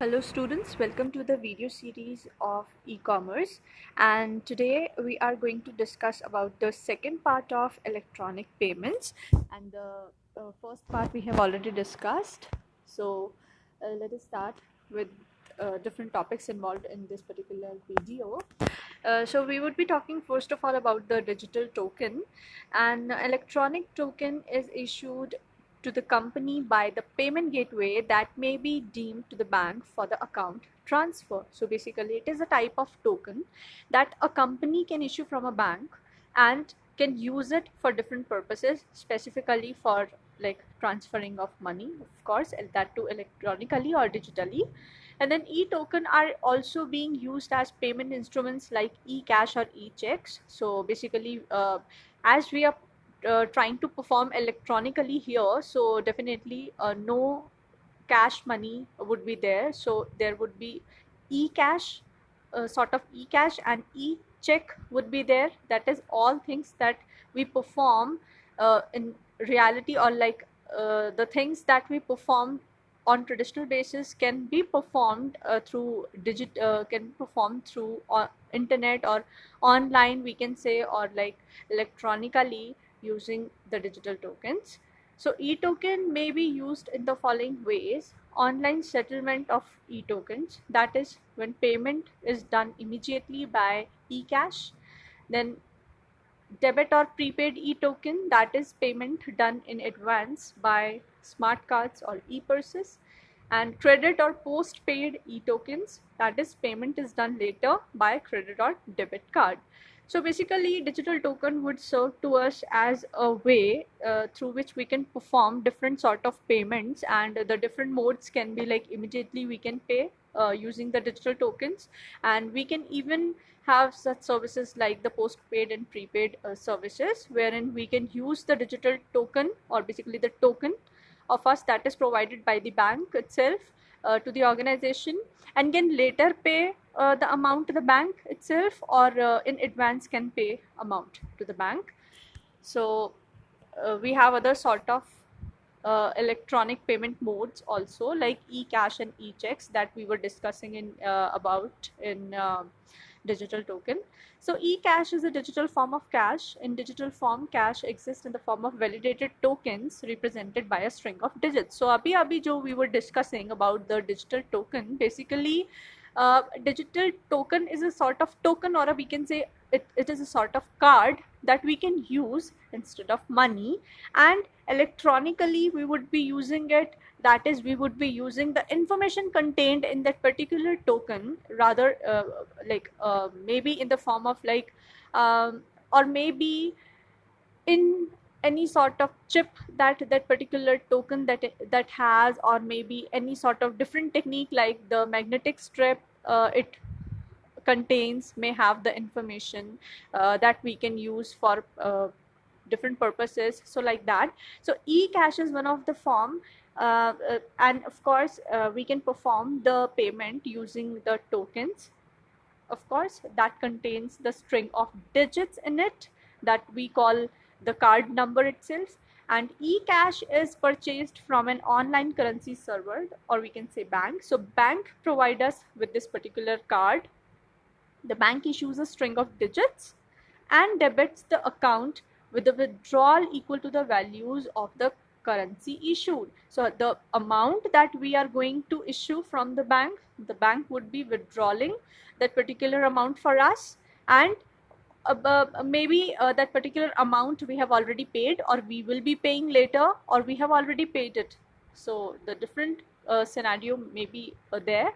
Hello students, welcome to the video series of e-commerce, and today we are going to discuss about the second part of electronic payments, and the first part we have already discussed. So let us start with different topics involved in this particular video. So we would be talking first of all about the digital token. An electronic token is issued to the company by the payment gateway that may be deemed to the bank for the account transfer. So basically it is a type of token that a company can issue from a bank and can use it for different purposes, specifically for like transferring of money, of course, and that too electronically or digitally. And then e-token are also being used as payment instruments like e-cash or e-checks. So basically as we are trying to perform electronically here, so definitely no cash money would be there, so there would be e-cash, sort of e-cash, and e-check would be there. That is all things that we perform in reality, or like the things that we perform on traditional basis can be performed through can be performed through internet or online, we can say, or like electronically using the digital tokens. So e-token may be used in the following ways: online settlement of e-tokens, that is when payment is done immediately by e-cash. Then debit or prepaid e-token, that is payment done in advance by smart cards or e-purses. And credit or post-paid e-tokens, that is payment is done later by credit or debit card. So basically digital token would serve to us as a way through which we can perform different sort of payments, and the different modes can be like immediately we can pay using the digital tokens, and we can even have such services like the postpaid and prepaid services, wherein we can use the digital token, or basically the token of us that is provided by the bank itself to the organization, and can later pay the amount to the bank itself, or in advance can pay amount to the bank. So we have other sort of electronic payment modes also, like e-cash and e-checks that we were discussing in about in digital token. So e-cash is a digital form of cash. In digital form, cash exists in the form of validated tokens represented by a string of digits. So abhi jo we were discussing about the digital token, basically digital token is a sort of token, or we can say it is a sort of card that we can use instead of money, and electronically we would be using it. That is, we would be using the information contained in that particular token, rather maybe in the form of like or maybe in any sort of chip that that particular token that has, or maybe any sort of different technique like the magnetic strip it contains, may have the information that we can use for different purposes, so like that. So e-cash is one of the form, and of course we can perform the payment using the tokens, of course, that contains the string of digits in it that we call the card number itself. And e-cash is purchased from an online currency server, or we can say bank. So bank provide us with this particular card. The bank issues a string of digits and debits the account with the withdrawal equal to the values of the currency issued. So the amount that we are going to issue from the bank would be withdrawing that particular amount for us, and maybe that particular amount we have already paid, or we will be paying later, or we have already paid it. So the different scenario may be there,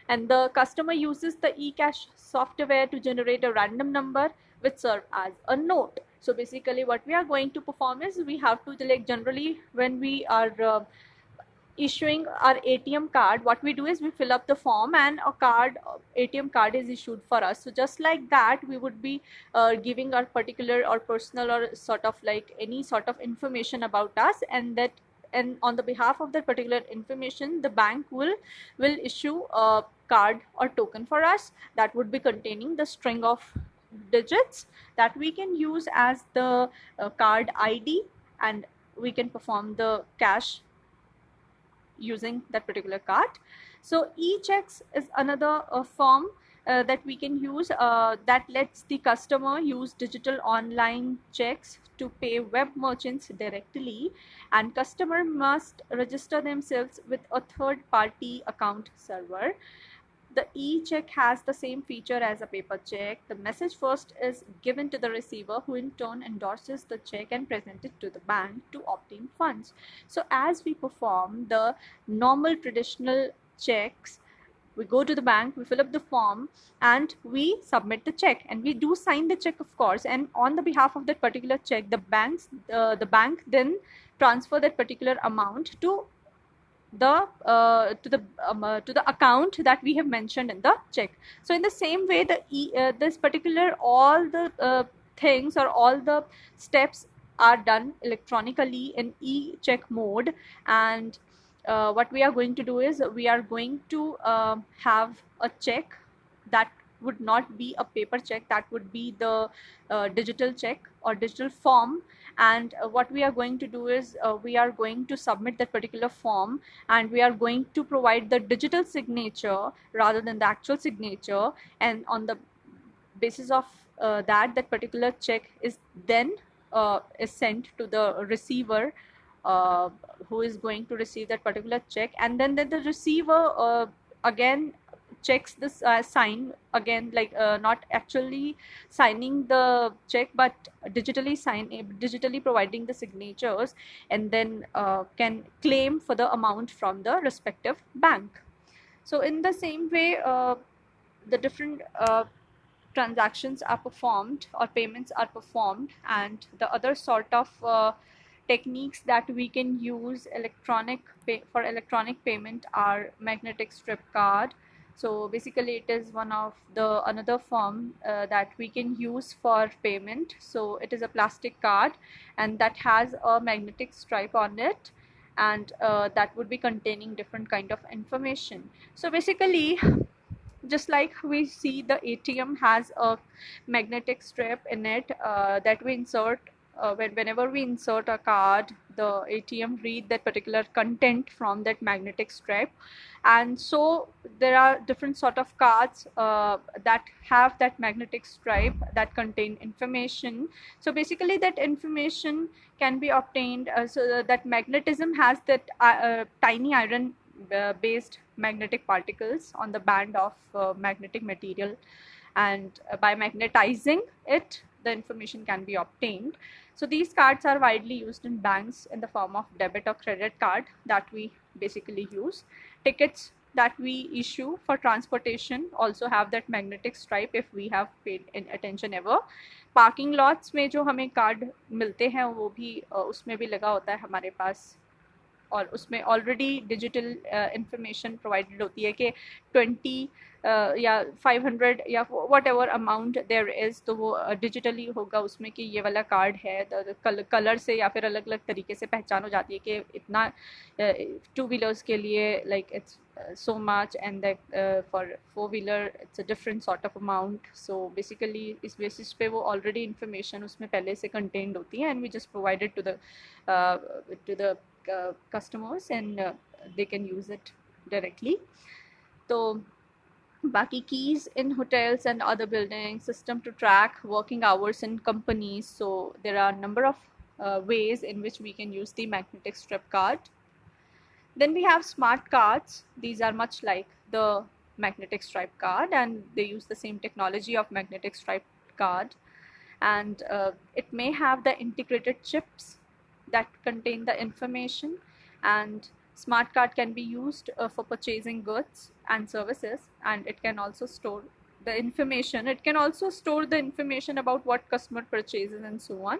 and the customer uses the eCash software to generate a random number which serve as a note. So basically what we are going to perform is we have to, like, generally when we are issuing our ATM card, what we do is we fill up the form and a card, ATM card is issued for us. So just like that, we would be giving our particular or personal or sort of like any sort of information about us, and that, and on the behalf of that particular information, the bank will issue a card or token for us that would be containing the string of digits that we can use as the card ID, and we can perform the cash using that particular card. So e-checks is another form that we can use that lets the customer use digital online checks to pay web merchants directly, and customer must register themselves with a third-party account server. The e-check has the same feature as a paper check. The message first is given to the receiver, who in turn endorses the check and presents it to the bank to obtain funds. So as we perform the normal traditional checks, we go to the bank, we fill up the form, and we submit the check, and we do sign the check, of course, and on the behalf of that particular check, the bank then transfer that particular amount to the account that we have mentioned in the check. So in the same way, this particular all the things or all the steps are done electronically in e-check mode. And what we are going to do is we are going to have a check that would not be a paper check, that would be the digital check or digital form. And what we are going to do is we are going to submit that particular form, and we are going to provide the digital signature rather than the actual signature, and on the basis of that particular check is then is sent to the receiver, who is going to receive that particular check, and then the receiver again checks this sign again, like not actually signing the check but digitally providing the signatures, and then can claim for the amount from the respective bank. So in the same way, the different transactions are performed or payments are performed. And the other sort of techniques that we can use for electronic payment are magnetic strip card. So basically it is one of the another form that we can use for payment. So it is a plastic card, and that has a magnetic stripe on it, and that would be containing different kind of information. So basically, just like we see the ATM has a magnetic strip in it that we insert whenever we insert a card, the ATM read that particular content from that magnetic strip. And so there are different sort of cards that have that magnetic stripe that contain information. So basically that information can be obtained, so that magnetism has that tiny iron based magnetic particles on the band of magnetic material, and by magnetizing it, the information can be obtained. So these cards are widely used in banks in the form of debit or credit card that we basically use. Tickets that we issue for transportation also have that magnetic stripe if we have paid in attention ever. Parking lots में जो हमें card मिलते हैं वो भी उसमें भी लगा होता है हमारे पास, और उसमें ऑलरेडी डिजिटल इंफॉर्मेशन प्रोवाइडेड होती है कि 20 या 500 या whatever amount there is, तो वो डिजिटली होगा उसमें कि ये वाला कार्ड है। कलर से या फिर अलग अलग तरीके से पहचान हो जाती है कि इतना 2 व्हीलर्स के लिए like it's so much, and that for 4-wheeler it's a different sort of amount. So basically इस basis पे वो already information उसमें पहले से contained होती है, and we just provide it to the customers, and they can use it directly. तो बाकी keys in hotels and other buildings, system to track working hours in companies. So there are a number of ways in which we can use the magnetic strip card. Then we have smart cards. These are much like the magnetic stripe card, and they use the same technology of magnetic stripe card, and it may have the integrated chips that contain the information. And smart card can be used for purchasing goods and services, and it can also store the information. It can also store the information about what customer purchases and so on.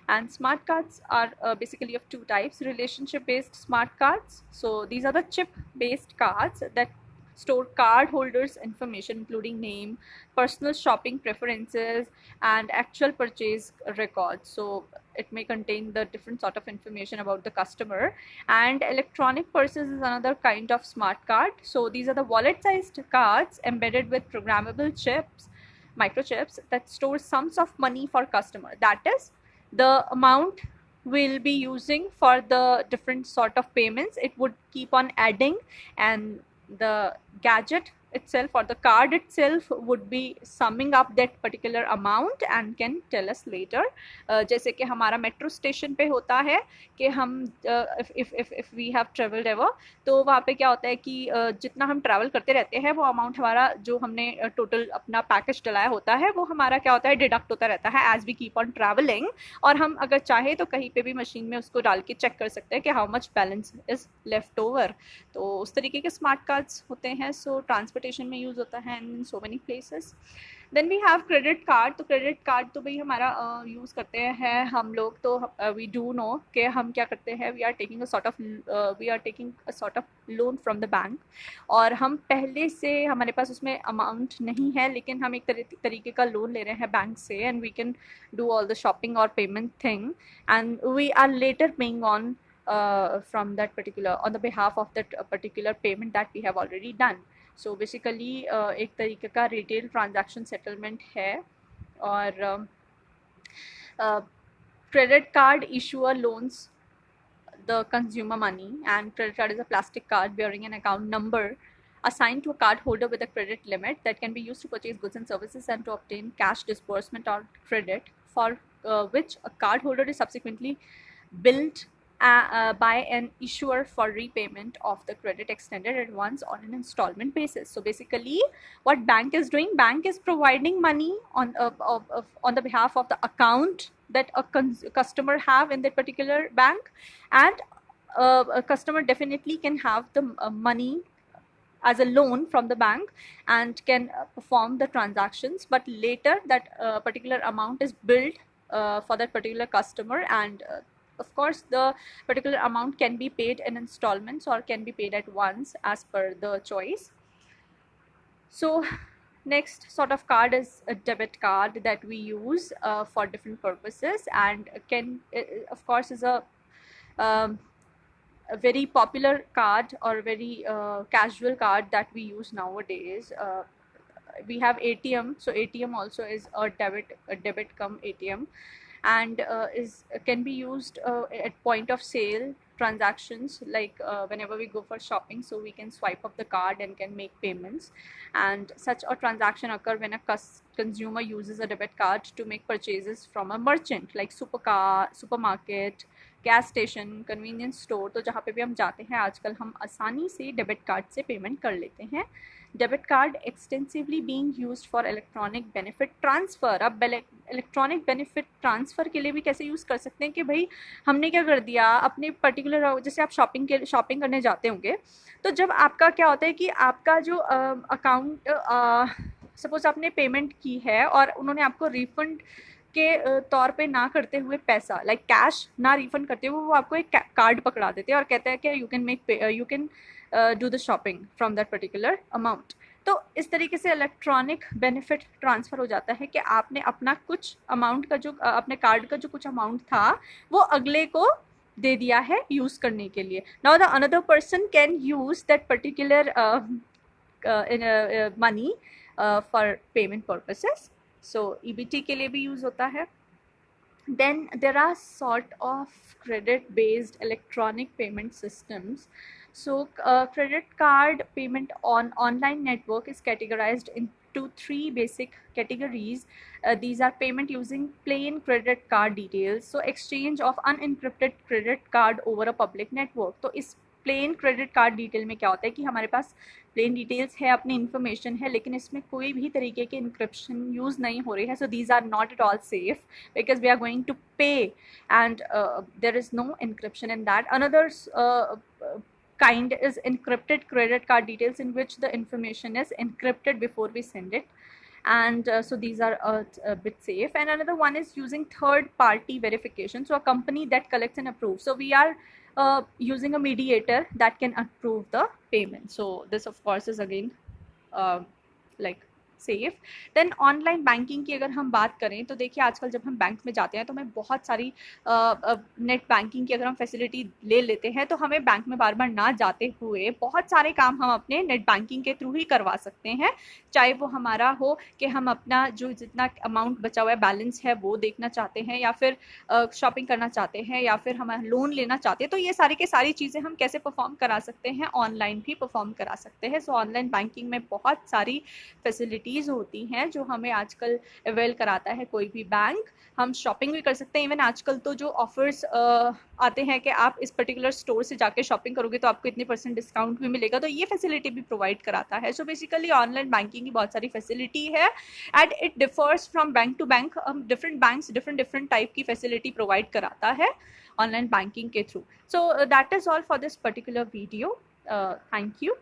And smart cards are basically of two types: relationship based smart cards. So these are the chip based cards that store card holders information including name, personal shopping preferences, and actual purchase records. So it may contain the different sort of information about the customer. And electronic purses is another kind of smart card. So these are the wallet sized cards embedded with programmable chips, microchips, that store sums of money for customer. That is the amount we'll be using for the different sort of payments. It would keep on adding, and the gadget itself or the card itself would be summing up that particular amount and can tell us later. जैसे कि हमारा metro station पे होता है कि हम if we have traveled ever, तो वहाँ पे क्या होता है कि जितना हम ट्रैवल करते रहते हैं वो अमाउंट हमारा जो हमने टोटल अपना पैकेज डलाया होता है वो हमारा क्या होता है डिडक्ट होता रहता है as we keep on travelling, और हम अगर चाहे तो कहीं पे भी मशीन में उसको डाल के चेक कर सकते हैं कि how much balance is left over. तो उस तरीके के स्मार्ट कार्ड्स होते हैं, सो ट्रांसपोर्टेशन में यूज़ होता है in so many places. Then we have credit card. तो क्रेडिट कार्ड तो भाई हमारा यूज़ करते हैं हम लोग, तो वी डू नो कि हम क्या करते हैं, we are taking a sort of loan from the bank, और हम पहले से हमारे पास उसमें अमाउंट नहीं है लेकिन हम एक तरीके का लोन ले रहे हैं बैंक से, and we can do all the shopping और payment thing, and we are later paying on from that particular on the behalf of that particular payment that we have already done. So basically एक तरीके का retail transaction settlement है। और credit card issuer loans the consumer money, and credit card is a plastic card bearing an account number assigned to a card holder with a credit limit that can be used to purchase goods and services and to obtain cash disbursement or credit, for which a card holder is subsequently billed by an issuer for repayment of the credit extended at once on an installment basis. So basically what bank is doing, bank is providing money on the behalf of the account that a customer have in that particular bank, and a customer definitely can have the money as a loan from the bank and can perform the transactions, but later that particular amount is billed for that particular customer, and of course the particular amount can be paid in installments or can be paid at once as per the choice. So next sort of card is a debit card that we use for different purposes, and can of course is a very popular card or very casual card that we use nowadays. We have ATM, so ATM also is a debit come ATM, and can be used at point of sale transactions, like whenever we go for shopping, so we can swipe up the card and can make payments, and such a transaction occur when a consumer uses a debit card to make purchases from a merchant like supermarket, gas station, convenience store. तो जहाँ पे भी हम जाते हैं आजकल हम आसानी से डेबिट कार्ड से पेमेंट कर लेते हैं। Debit card extensively being used for electronic benefit transfer. अब इलेक्ट्रॉनिक बेनिफिट ट्रांसफ़र के लिए भी कैसे यूज़ कर सकते हैं कि भाई हमने क्या कर दिया अपने पर्टिकुलर, जैसे आप शॉपिंग करने जाते होंगे, तो जब आपका क्या होता है कि आपका जो अकाउंट सपोज़ आपने पेमेंट की है और उन्होंने आपको रिफ़ंड के तौर पे ना करते हुए पैसा लाइक कैश ना रिफंड करते हुए वो आपको एक कार्ड पकड़ा देते हैं और कहते हैं कि you can do the shopping from that particular amount. तो इस तरीके से इलेक्ट्रॉनिक बेनिफिट ट्रांसफ़र हो जाता है कि आपने अपना कुछ अमाउंट का जो अपने कार्ड का जो कुछ अमाउंट था वो अगले को दे दिया है यूज़ करने के लिए। Now the another person can use that particular money for payment purposes. So EBT के लिए भी यूज़ होता है। Then there are sort of credit based electronic payment systems. So credit card payment on online network is categorized into 3 basic categories. These are payment using plain credit card details, so exchange of unencrypted credit card over a public network. तो इस plane credit card detail में क्या होता है कि हमारे पास plane details है, अपनी इन्फॉर्मेशन है, लेकिन इसमें कोई भी तरीके के इंक्रिप्शन यूज़ नहीं हो रही है। So these are not at all safe because we are going to pay and there is no encryption in that. Another kind is encrypted credit card details in which the information is encrypted before we send it, and so these are a bit safe. And another one is using third party verification, so a company that collects and approves. So we are using a mediator that can approve the payment. So this of course is again like safe. Then online banking की अगर हम बात करें तो देखिए आजकल जब हम बैंक में जाते हैं तो हमें बहुत सारी नेट बैंकिंग की अगर हम फैसिलिटी ले लेते हैं तो हमें बैंक में बार बार ना जाते हुए बहुत सारे काम हम अपने नेट बैंकिंग के थ्रू ही करवा सकते हैं। चाहे वो हमारा हो कि हम अपना जो जितना अमाउंट बचा हुआ है बैलेंस है वो देखना चाहते हैं, या फिर शॉपिंग करना चाहते हैं, या फिर हम लोन लेना चाहते हैं, तो ये सारी के सारी चीज़ें हम कैसे परफॉर्म करा सकते हैं, ऑनलाइन भी परफॉर्म करा सकते हैं। सो ऑनलाइन बैंकिंग में बहुत सारी फैसिलिटीज़ होती हैं जो हमें आजकल अवेल कराता है कोई भी बैंक। हम शॉपिंग भी कर सकते हैं। इवन आजकल तो जो ऑफर्स आते हैं कि आप इस पर्टिकुलर स्टोर से जाके शॉपिंग करोगे तो आपको इतने % डिस्काउंट भी मिलेगा, तो ये फैसिलिटी भी प्रोवाइड कराता है। सो बेसिकली ऑनलाइन बैंकिंग की बहुत सारी फैसिलिटी है and it differs from bank to bank. Different banks different type की फैसिलिटी प्रोवाइड कराता है ऑनलाइन बैंकिंग के through. So that is all for this particular video. Thank you.